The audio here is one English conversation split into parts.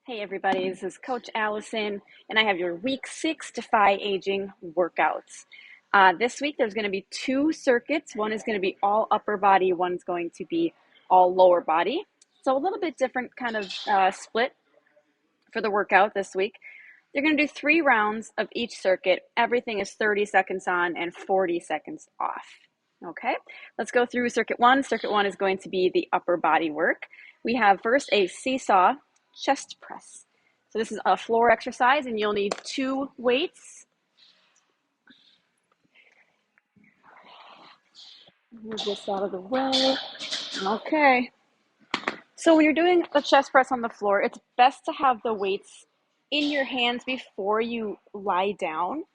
Hey everybody, this is Coach Allison, and I have your week 6 Defy Aging workouts. This week there's going to be 2 circuits. One is going to be all upper body, one's going to be all lower body. So a little bit different kind of split for the workout this week. They're going to do 3 rounds of each circuit. Everything is 30 seconds on and 40 seconds off. Okay, let's go through circuit 1. Circuit 1 is going to be the upper body work. We have first a seesaw chest press. So this is a floor exercise and you'll need 2 weights. Move this out of the way. Okay. So when you're doing the chest press on the floor, it's best to have the weights in your hands before you lie down.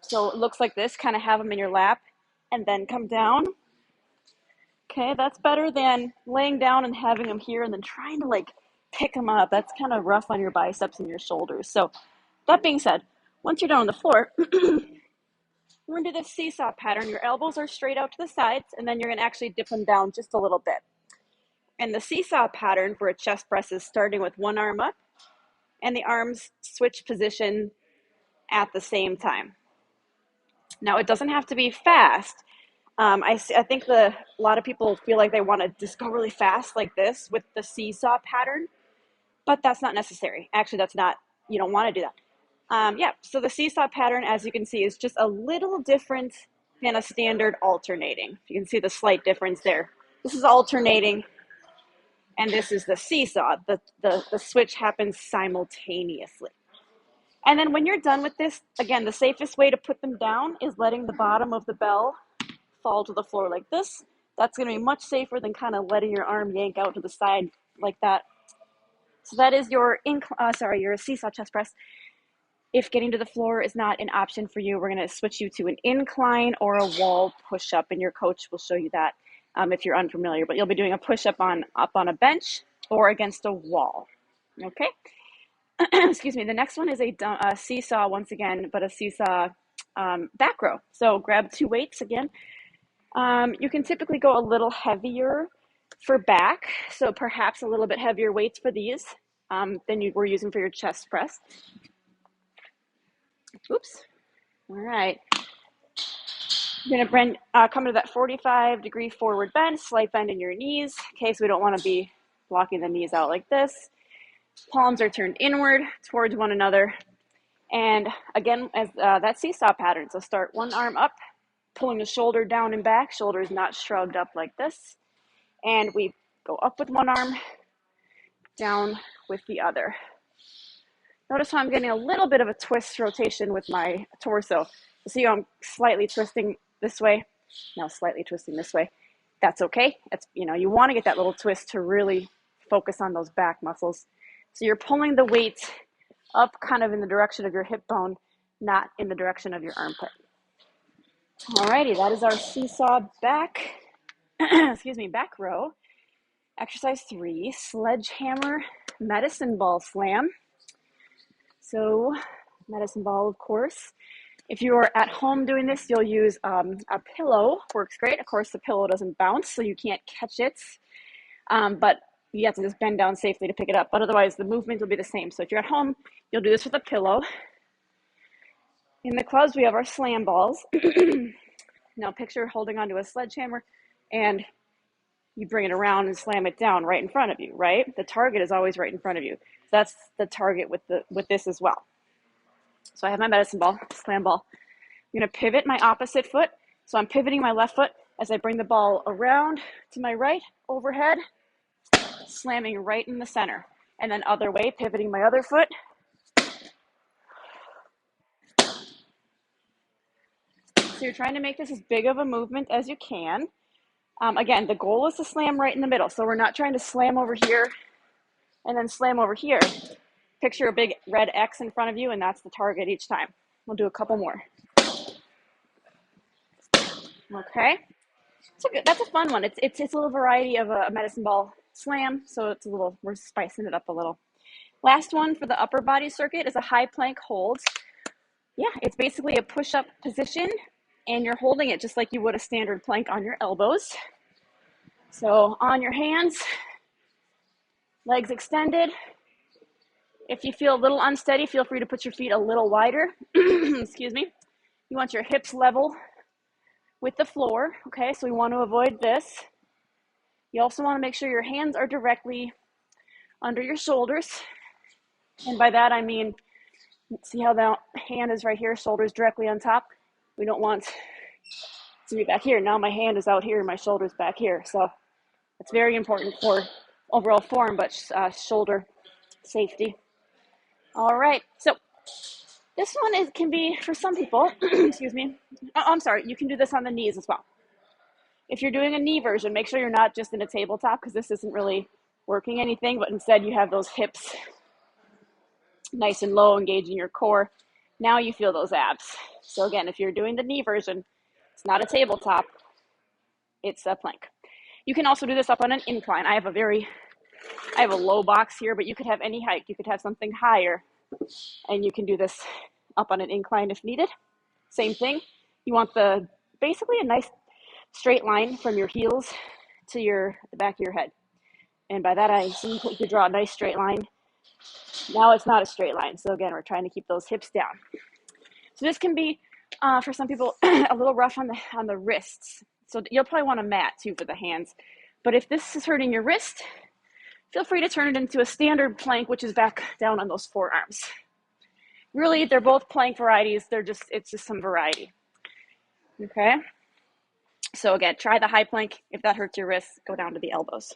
So it looks like this, kind of have them in your lap and then come down. Okay, that's better than laying down and having them here and then trying to pick them up. That's kind of rough on your biceps and your shoulders. So that being said, once you're down on the floor, we're going to do the seesaw pattern. Your elbows are straight out to the sides, and then you're going to actually dip them down just a little bit. And the seesaw pattern for a chest press is starting with one arm up, and the arms switch position at the same time. Now, it doesn't have to be fast. I think a lot of people feel like they want to just go really fast like this with the seesaw pattern, but that's not necessary. Actually, you don't want to do that. So the seesaw pattern, as you can see, is just a little different than a standard alternating. You can see the slight difference there. This is alternating, and this is the seesaw. The switch happens simultaneously. And then when you're done with this, again, the safest way to put them down is letting the bottom of the bell fall to the floor like this. That's going to be much safer than kind of letting your arm yank out to the side like that. So that is your seesaw chest press. If getting to the floor is not an option for you, we're going to switch you to an incline or a wall push-up, and your coach will show you that if you're unfamiliar. But you'll be doing a push-up up on a bench or against a wall. Okay. Excuse me. The next one is a seesaw once again, but a seesaw back row. So grab 2 weights again. You can typically go a little heavier for back, so perhaps a little bit heavier weights for these than you were using for your chest press. Oops. All right. You're going to come to that 45-degree forward bend, slight bend in your knees, okay, so we don't want to be blocking the knees out like this. Palms are turned inward towards one another. And again, as that seesaw pattern, so start one arm up, pulling the shoulder down and back, shoulders not shrugged up like this. And we go up with one arm, down with the other. Notice how I'm getting a little bit of a twist rotation with my torso. See how I'm slightly twisting this way, now slightly twisting this way. That's okay. You want to get that little twist to really focus on those back muscles. So you're pulling the weight up kind of in the direction of your hip bone, not in the direction of your armpit. Alrighty, that is our seesaw back row. Exercise 3, sledgehammer medicine ball slam. So medicine ball, of course. If you're at home doing this, you'll use a pillow. Works great. Of course, the pillow doesn't bounce, so you can't catch it. But you have to just bend down safely to pick it up. But otherwise, the movement will be the same. So if you're at home, you'll do this with a pillow. In the clubs, we have our slam balls. Now picture holding onto a sledgehammer, and you bring it around and slam it down right in front of you, right? The target is always right in front of you. So that's the target with this as well. So I have my medicine ball, slam ball. I'm going to pivot my opposite foot. So I'm pivoting my left foot as I bring the ball around to my right, overhead, slamming right in the center. And then other way, pivoting my other foot. So you're trying to make this as big of a movement as you can. Again, the goal is to slam right in the middle. So we're not trying to slam over here and then slam over here. Picture a big red X in front of you, and that's the target each time. We'll do a couple more. Okay. So that's a fun one. It's a little variety of a medicine ball slam, so we're spicing it up a little. Last one for the upper body circuit is a high plank hold. Yeah, it's basically a push-up position, and you're holding it just like you would a standard plank on your elbows. So on your hands, Legs extended. If you feel a little unsteady, feel free to put your feet a little wider. Excuse me. You want your hips level with the floor. Okay, so we want to avoid this. You also want to make sure your hands are directly under your shoulders. And by that, I mean, see how the hand is right here, shoulders directly on top? We don't want to be back here. Now my hand is out here, my shoulder's back here. So it's very important for overall form, but shoulder safety. All right, so this one can be, for some people, excuse me, I'm sorry, you can do this on the knees as well. If you're doing a knee version, make sure you're not just in a tabletop, because this isn't really working anything, but instead you have those hips nice and low, engaging your core. Now you feel those abs. So again, if you're doing the knee version, it's not a tabletop, it's a plank. You can also do this up on an incline. I have a low box here, but you could have any height. You could have something higher, and you can do this up on an incline if needed. Same thing. You want basically a nice straight line from your heels to the back of your head. And by that, I see you could draw a nice straight line. Now it's not a straight line. So again, we're trying to keep those hips down. So this can be, for some people, a little rough on the wrists. So you'll probably want a mat too for the hands. But if this is hurting your wrist, feel free to turn it into a standard plank, which is back down on those forearms. Really, they're both plank varieties. It's just some variety. Okay. So again, try the high plank. If that hurts your wrists, go down to the elbows.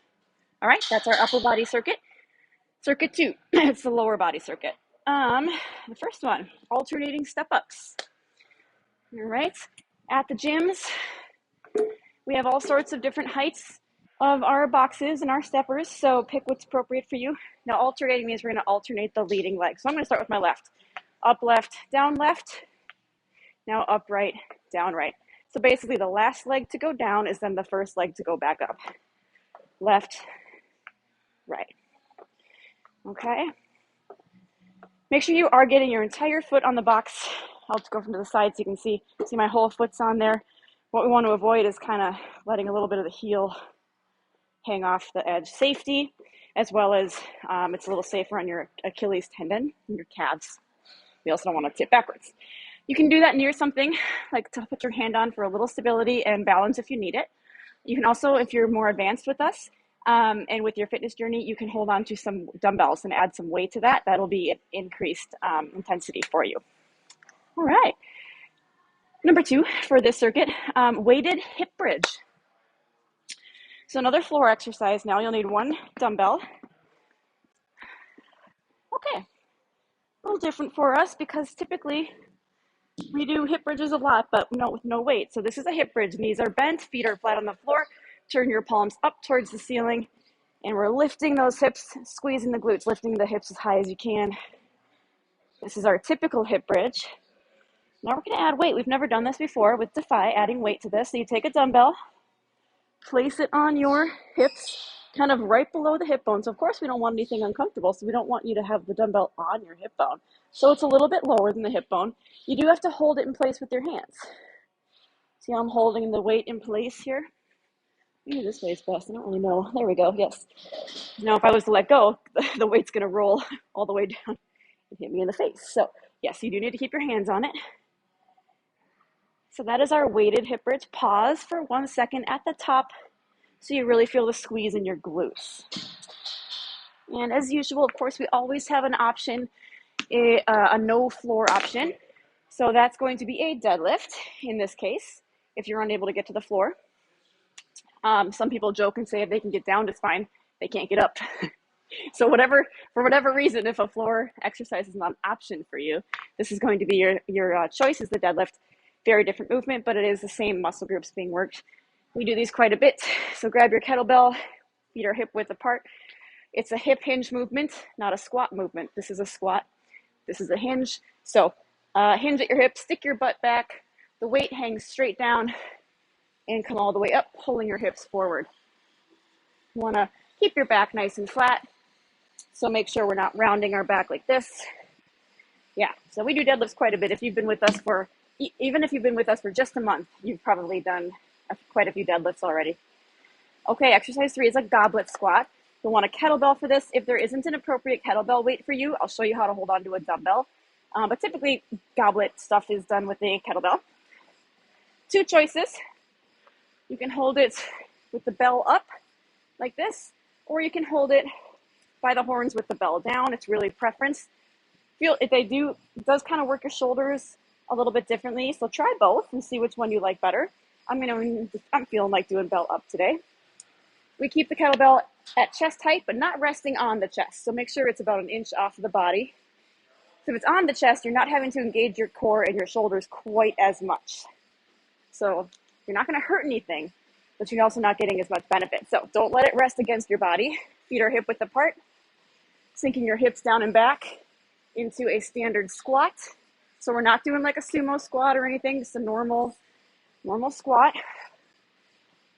All right, that's our upper body circuit. Circuit 2, it's the lower body circuit. The first one, alternating step-ups. All right, at the gyms, we have all sorts of different heights of our boxes and our steppers, so pick what's appropriate for you. Now, alternating means we're going to alternate the leading leg. So I'm going to start with my left. Up left, down left. Now up right, down right. So basically the last leg to go down is then the first leg to go back up. Left, right. Okay. Make sure you are getting your entire foot on the box. I'll just go from to the side so you can see my whole foot's on there. What we want to avoid is kind of letting a little bit of the heel hang off the edge. Safety, as well as it's a little safer on your Achilles tendon and your calves. We also don't want to tip backwards. You can do that near something, like to put your hand on for a little stability and balance if you need it. You can also, if you're more advanced with us, and with your fitness journey, you can hold on to some dumbbells and add some weight to that. That'll be an increased intensity for you. All right. Number 2 for this circuit, weighted hip bridge. So another floor exercise. Now you'll need one dumbbell. Okay. A little different for us because typically we do hip bridges a lot, but with no weight. So this is a hip bridge. Knees are bent, feet are flat on the floor. Turn your palms up towards the ceiling. And we're lifting those hips, squeezing the glutes, lifting the hips as high as you can. This is our typical hip bridge. Now we're going to add weight. We've never done this before with Defy, adding weight to this. So you take a dumbbell, place it on your hips, kind of right below the hip bone. So of course we don't want anything uncomfortable, so we don't want you to have the dumbbell on your hip bone. So it's a little bit lower than the hip bone. You do have to hold it in place with your hands. See how I'm holding the weight in place here? Maybe this way is best. I don't really know. There we go. Yes. Now, if I was to let go, the weight's going to roll all the way down and hit me in the face. So, yes, you do need to keep your hands on it. So that is our weighted hip bridge. Pause for 1 second at the top so you really feel the squeeze in your glutes. And as usual, of course, we always have an option, a no floor option. So that's going to be a deadlift in this case, if you're unable to get to the floor. Some people joke and say if they can get down, it's fine. They can't get up. So for whatever reason, if a floor exercise is not an option for you, this is going to be your choice is the deadlift. Very different movement, but it is the same muscle groups being worked. We do these quite a bit. So grab your kettlebell, feet are hip width apart. It's a hip hinge movement, not a squat movement. This is a squat. This is a hinge. So hinge at your hip, stick your butt back. The weight hangs straight down and come all the way up, pulling your hips forward. You want to keep your back nice and flat. So make sure we're not rounding our back like this. Yeah, so we do deadlifts quite a bit. If you've been with us even if you've been with us for just a month, you've probably done quite a few deadlifts already. Okay, exercise 3 is a goblet squat. You'll want a kettlebell for this. If there isn't an appropriate kettlebell weight for you, I'll show you how to hold on to a dumbbell. But typically, goblet stuff is done with a kettlebell. Two choices. You can hold it with the bell up like this, or you can hold it by the horns with the bell down. It's really preference. It does kind of work your shoulders a little bit differently, so try both and see which one you like better. I'm feeling like doing bell up today. We keep the kettlebell at chest height, but not resting on the chest. So make sure it's about an inch off of the body. So if it's on the chest, you're not having to engage your core and your shoulders quite as much. So you're not going to hurt anything, but you're also not getting as much benefit. So don't let it rest against your body. Feet are hip width apart, sinking your hips down and back into a standard squat. So we're not doing like a sumo squat or anything, just a normal squat.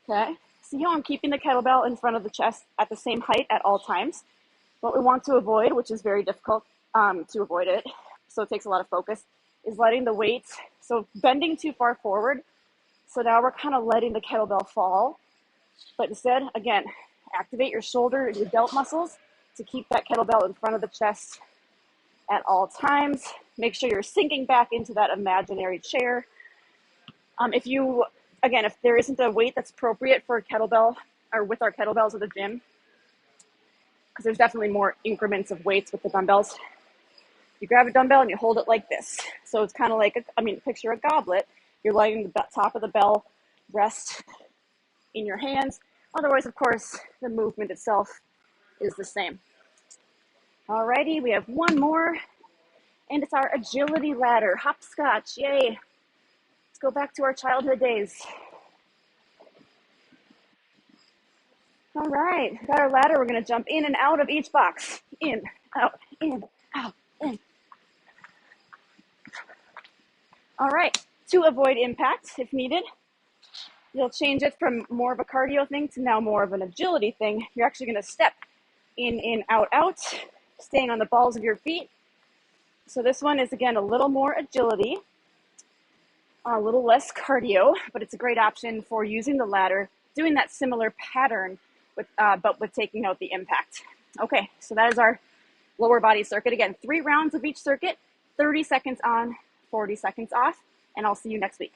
Okay. See how I'm keeping the kettlebell in front of the chest at the same height at all times. What we want to avoid, which is very difficult to avoid it, so it takes a lot of focus, is letting the weight, so bending too far forward. So now we're kind of letting the kettlebell fall. But instead, again, activate your shoulder and your delt muscles to keep that kettlebell in front of the chest at all times. Make sure you're sinking back into that imaginary chair. If there isn't a weight that's appropriate for a kettlebell or with our kettlebells at the gym, because there's definitely more increments of weights with the dumbbells, you grab a dumbbell and you hold it like this. So it's kind of like, picture a goblet. You're letting the top of the bell rest in your hands. Otherwise, of course, the movement itself is the same. Alrighty, we have one more, and it's our agility ladder. Hopscotch, yay. Let's go back to our childhood days. All right, got our ladder. We're going to jump in and out of each box. In, out, in, out, in. All right, to avoid impact if needed, you'll change it from more of a cardio thing to now more of an agility thing. You're actually going to step in, out, out, staying on the balls of your feet. So this one is, again, a little more agility, a little less cardio, but it's a great option for using the ladder, doing that similar pattern, but with taking out the impact. Okay, so that is our lower body circuit. Again, 3 rounds of each circuit, 30 seconds on, 40 seconds off, and I'll see you next week.